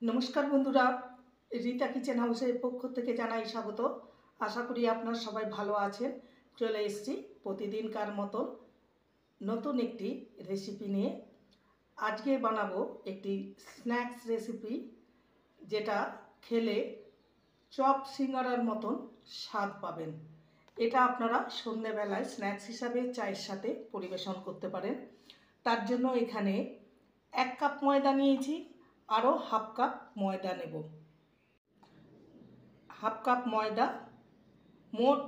নমস্কার বন্ধুরা, রীতা কিচেন হাউসের পক্ষ থেকে জানাই স্বাগত। আশা করি আপনারা সবাই ভালো আছেন। চলে এসেছি প্রতিদিনকার মতো নতুন একটি রেসিপি নিয়ে। আজকে বানাবো একটি স্ন্যাক্স রেসিপি, যেটা খেলে চপ সিঙ্গারার মতন স্বাদ পাবেন। এটা আপনারা সন্ধ্যেবেলায় স্ন্যাক্স হিসাবে চায়ের সাথে পরিবেশন করতে পারেন। তার জন্য এখানে 1 কাপ ময়দা নিয়েছি, আরও হাফ কাপ ময়দা নেব। হাফ কাপ ময়দা, মোট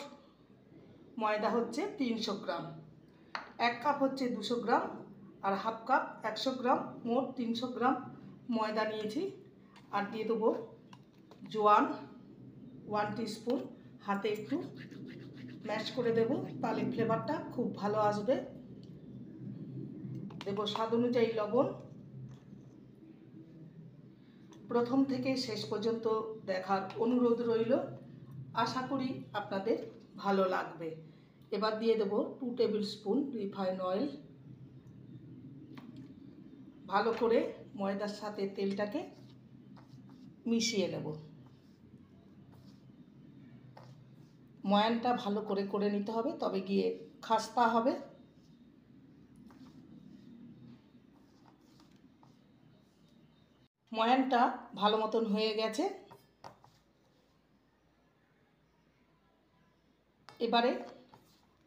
ময়দা হচ্ছে 300 গ্রাম। 1 কাপ হচ্ছে 200 গ্রাম, আর হাফ কাপ 100 গ্রাম, মোট 300 গ্রাম ময়দা নিয়েছি। আর দিয়ে দেবো জোয়ান 1 টিস্পুন, হাতে একটু ম্যাশ করে দেব, তাহলে ফ্লেভারটা খুব ভালো আসবে। দেব স্বাদ অনুযায়ী লবণ। প্রথম থেকে শেষ পর্যন্ত দেখার অনুরোধ রইল, আশা করি আপনাদের ভালো লাগবে। এবার দিয়ে দেব 2 টেবিল স্পুন রিফাইন অয়েল। ভালো করে ময়দার সাথে তেলটাকে মিশিয়ে নেব। ময়ানটা ভালো করে করে নিতে হবে, তবে গিয়ে খাস্তা হবে। ময়ানটা ভালো মতন হয়ে গেছে। এবারে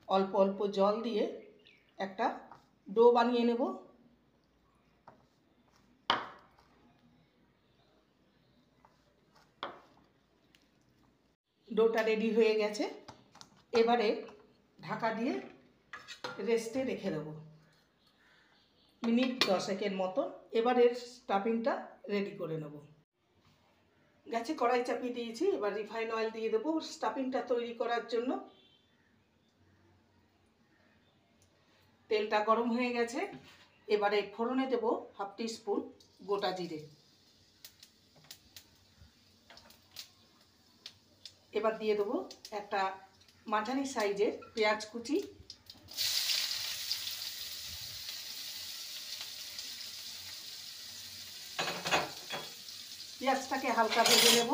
অল্প অল্প জল দিয়ে একটা ডো বানিয়ে নেব। ডোটা রেডি হয়ে গেছে। এবারে ঢাকা দিয়ে রেস্টে রেখে দেব মিনিট 10 মতন। এবারে স্টাফিংটা রেডি করে নেব। গ্যাসে কড়াই চাপিয়ে দিয়েছি, এবার রিফাইন অয়েল দিয়ে দেবো স্টাফিংটা তৈরি করার জন্য। তেলটা গরম হয়ে গেছে। এবারে ফোড়নে দেব হাফ টিস্পুন গোটা জিরে। এবার দিয়ে দেবো একটা মাঝারি সাইজের পেঁয়াজ কুচি। পেঁয়াজটাকে হালকা ভেজে নেব।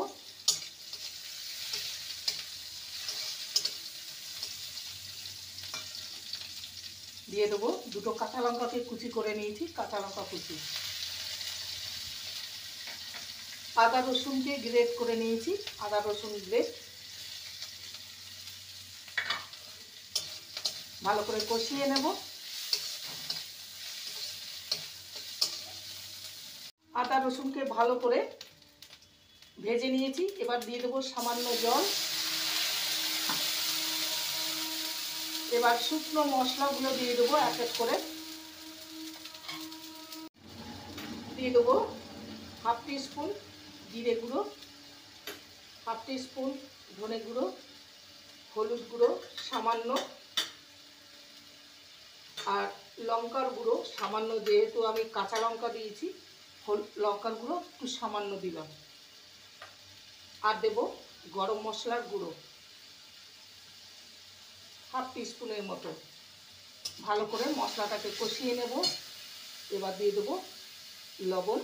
দিয়ে দেবো দুটো কাঁচা লঙ্কাকে কুচি করে নিয়েছি, কাঁচা লঙ্কা কুচি। আদা রসুনকে গ্রেট করে নিয়েছি, আদা রসুন গ্রেট। ভালো করে কষিয়ে নেব। আদা রসুনকে ভালো করে ভেজে নিয়েছি। এবার দিয়ে দেবো সামান্য জল। এবার শুকনো মশলাগুলো দিয়ে দেবো এক এক করে। দিয়ে দেবো হাফ টিস্পুন জিরে গুঁড়ো, হাফ টিস্পুন ধনে গুঁড়ো, হলুদ গুঁড়ো সামান্য, আর লঙ্কার গুঁড়ো সামান্য। যেহেতু আমি কাঁচা লঙ্কা দিয়েছি, লঙ্কার গুঁড়ো একটু সামান্য দিলাম। আর দেব গরম মশলার গুঁড়ো হাফ টিস্পুনের মতো। ভালো করে মশলাটাকে কষিয়ে নেব। এবার দিয়ে দেবো লবণ।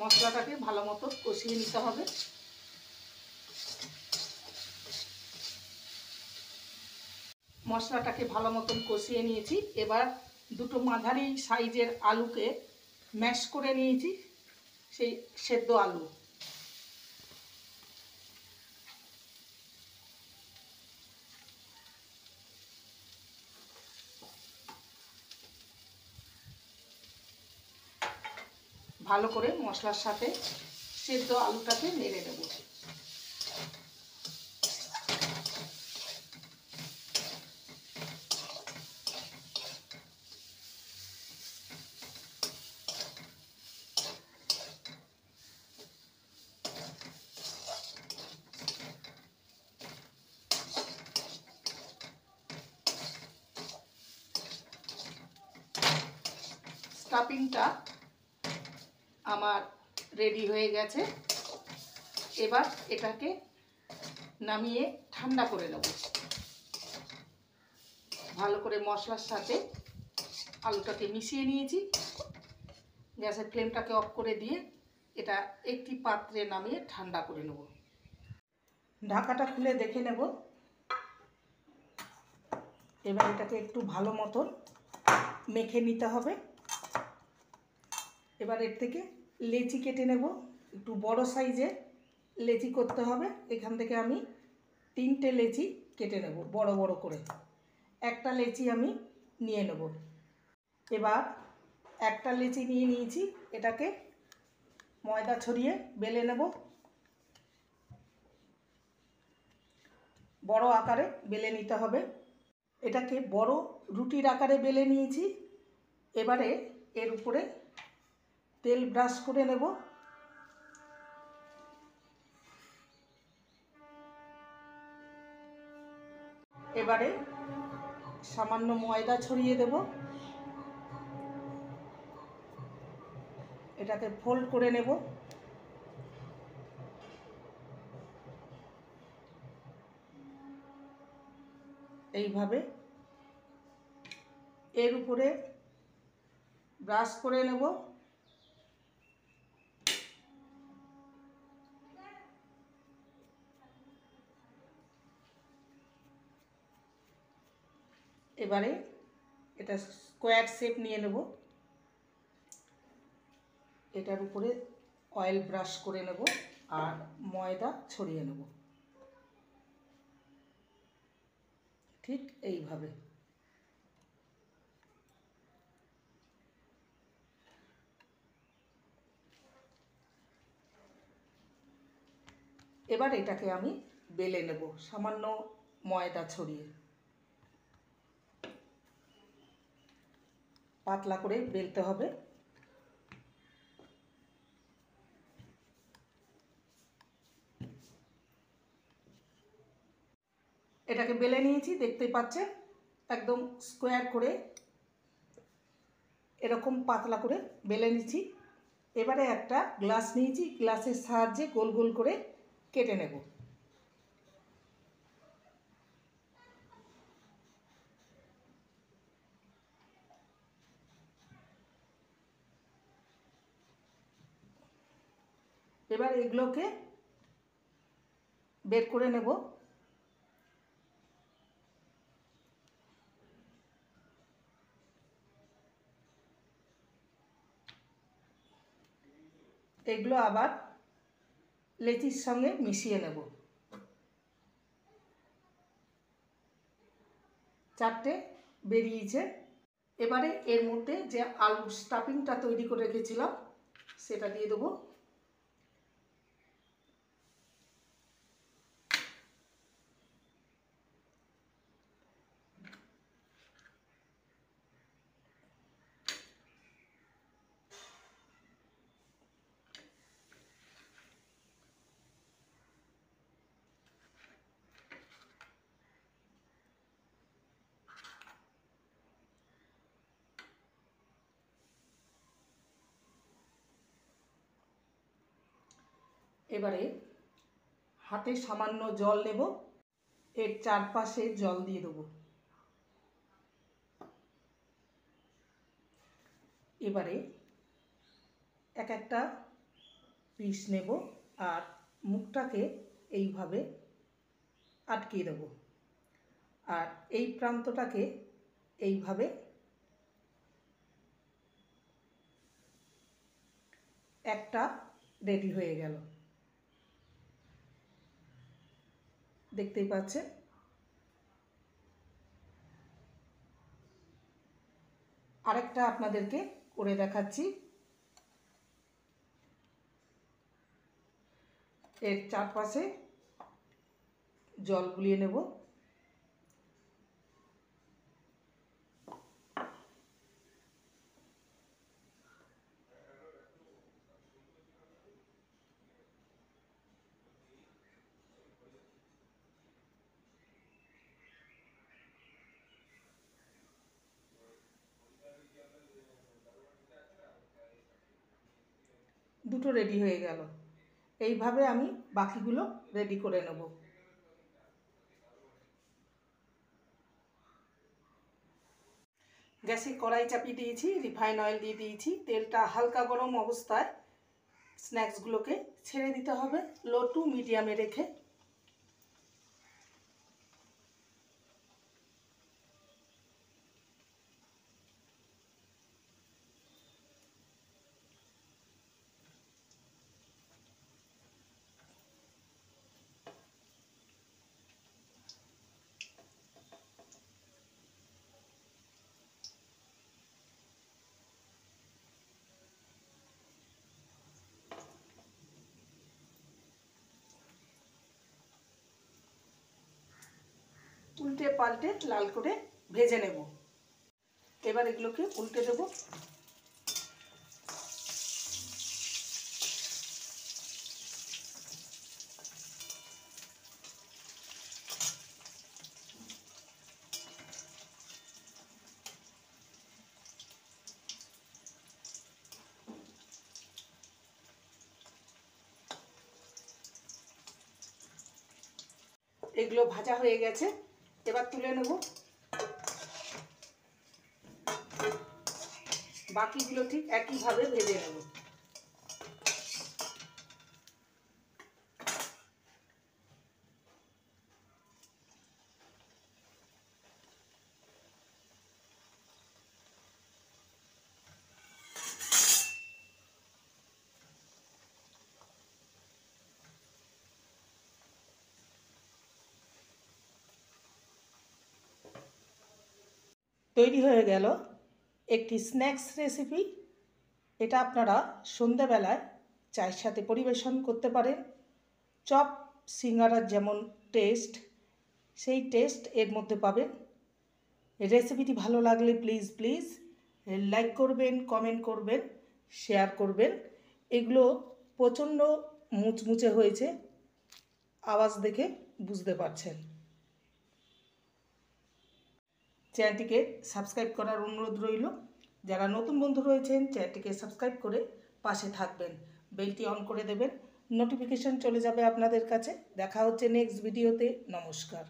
মশলাটাকে ভালো মতো কষিয়ে নিতে হবে। মশলাটাকে ভালো মতন কষিয়ে নিয়েছি। এবার দুটো মাঝারি সাইজের আলুকে ম্যাশ করে নিয়েছি, সেই সেদ্ধ আলু। ভালো করে মশলার সাথে সেদ্ধ আলুটাকে নেড়ে দেব। স্টাফিংটা আমার রেডি হয়ে গেছে। এবার এটাকে নামিয়ে ঠান্ডা করে নেব। ভালো করে মশলার সাথে আলুটাকে মিশিয়ে নিয়েছি। গ্যাসের ফ্লেমটাকে অফ করে দিয়ে এটা একটি পাত্রে নামিয়ে ঠান্ডা করে নেব। ঢাকাটা খুলে দেখে নেব। এবার এটাকে একটু ভালো মতন মেখে নিতে হবে। এবার এর থেকে লেচি কেটে নেব। একটু বড় সাইজে লেচি করতে হবে। এখান থেকে আমি 3টে লেচি কেটে নেব বড় বড় করে। একটা লেচি আমি নিয়ে নেব। এবার একটা লেচি নিয়ে নিয়েছি, এটাকে ময়দা ছড়িয়ে বেলে নেব। বড় আকারে বেলে নিতে হবে। এটাকে বড় রুটির আকারে বেলে নিয়েছি। এবারে এর উপরে তেল ব্রাশ করে নেব। এবারে সামান্য ময়দা ছড়িয়ে দেব। এটাকে ফোল্ড করে নেব। এইভাবে এর উপরে ব্রাশ করে নেব। এবারে এটা স্কোয়ার শেপ নিয়ে নেব। এটার উপরে অয়েল ব্রাশ করে নেব আর ময়দা ছড়িয়ে নেব, ঠিক এইভাবে। এবার এটাকে আমি বেলে নেব সামান্য ময়দা ছড়িয়ে। পাতলা করে বেলতে হবে। এটাকে বেলে নিয়েছি, দেখতেই পাচ্ছেন একদম স্কোয়ার করে এরকম পাতলা করে বেলে নিয়েছি। এবারে একটা গ্লাস নিয়েছি, গ্লাসের সাহায্যে গোল গোল করে কেটে নেব। এবার এগুলোকে বের করে নেব। এগুলো আবার লেচির সঙ্গে মিশিয়ে নেব। 4টে বেরিয়েছে। এবারে এর মধ্যে যে আলুর স্টাফিংটা তৈরি করে রেখেছিলাম সেটা দিয়ে দেবো। এবারে হাতে সামান্য জল নেব, এর চারপাশে জল দিয়ে দেবো। এবারে এক একটা পিস নেব আর মুখটাকে এইভাবে আটকিয়ে দেব আর এই প্রান্তটাকে এইভাবে একটা রেডি হয়ে গেল, দেখতেই পাচ্ছেন। আরেকটা আপনাদেরকে করে দেখাচ্ছি। এর চারপাশে জল বুলিয়ে নেব। দুটো রেডি হয়ে গেল। এইভাবে আমি বাকিগুলো রেডি করে নেব। গ্যাসে কড়াই চাপিয়ে দিয়েছি, রিফাইন অয়েল দিয়ে দিয়েছি। তেলটা হালকা গরম অবস্থায় স্ন্যাক্সগুলোকে ছেড়ে দিতে হবে লো টু মিডিয়ামে রেখে। উল্টে পাল্টে লাল করে ভেজে নেব। এবার এগুলোকে উল্টে দেব। এগুলো ভাজা হয়ে গেছে, এবার তুলে নেব। বাকিগুলো ঠিক একইভাবে ভেজে নেব। তৈরি হয়ে গেল একটি স্ন্যাক্স রেসিপি। এটা আপনারা সন্ধ্যাবেলায় চায়ের সাথে পরিবেশন করতে পারেন। চপ সিঙ্গারার যেমন টেস্ট, সেই টেস্ট এর মধ্যে পাবেন। রেসিপিটি ভালো লাগলে প্লিজ লাইক করবেন, কমেন্ট করবেন, শেয়ার করবেন। এগুলো প্রচণ্ড মুচমুচে হয়েছে, আওয়াজ দেখে বুঝতে পারছেন। চ্যানেলটিকে সাবস্ক্রাইব করার অনুরোধ রইল। যারা নতুন বন্ধু রয়েছেন চ্যানেলটিকে সাবস্ক্রাইব করে পাশে থাকবেন, বেলটি অন করে দেবেন, নোটিফিকেশন চলে যাবে আপনাদের কাছে। দেখা হচ্ছে নেক্সট ভিডিওতে। নমস্কার।